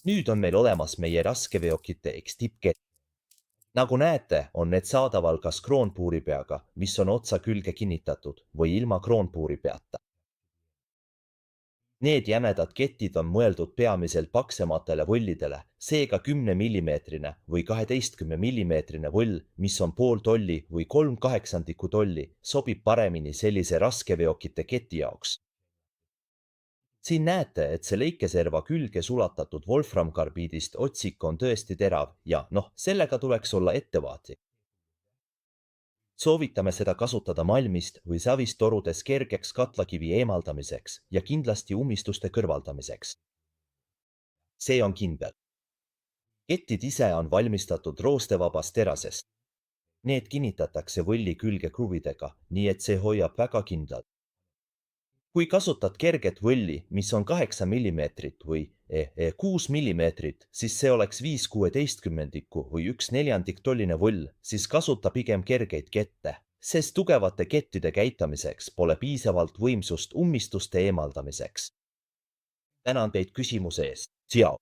Nüüd on meil olemas meie raskeveokite X-tippkett. Nagu näete, on need saadaval kas kroonpuuri peaga, mis on otsa külge kinnitatud, või ilma kroonpuuri peata. Need jämedad ketid on mõeldud peamiselt paksematele võllidele, seega 10 mm või 12 mm võll, mis on pool tolli või 3/8 tolli, sobib paremini sellise raskeveokite keti jaoks. Siin näete, et see lõikeserva külge sulatatud wolframkarbiidist otsik on tõesti terav ja sellega tuleks olla ettevaatlik. Soovitame seda kasutada malmist või savist torudes kergeks katlakivi eemaldamiseks ja kindlasti ummistuste kõrvaldamiseks. See on kindel. Kettid ise on valmistatud roostevabast terasest. Need kinnitatakse võlli külge kruvidega, nii et see hoiab väga kindlalt. Kui kasutad kerget võlli, mis on 8 mm või 6 mm, siis see oleks 5/16 või 1/4 tolline võll, siis kasuta pigem kergeid kette, sest tugevate kettide käitamiseks pole piisavalt võimsust ummistuste eemaldamiseks. Tänan teid küsimuse eest. Tšau!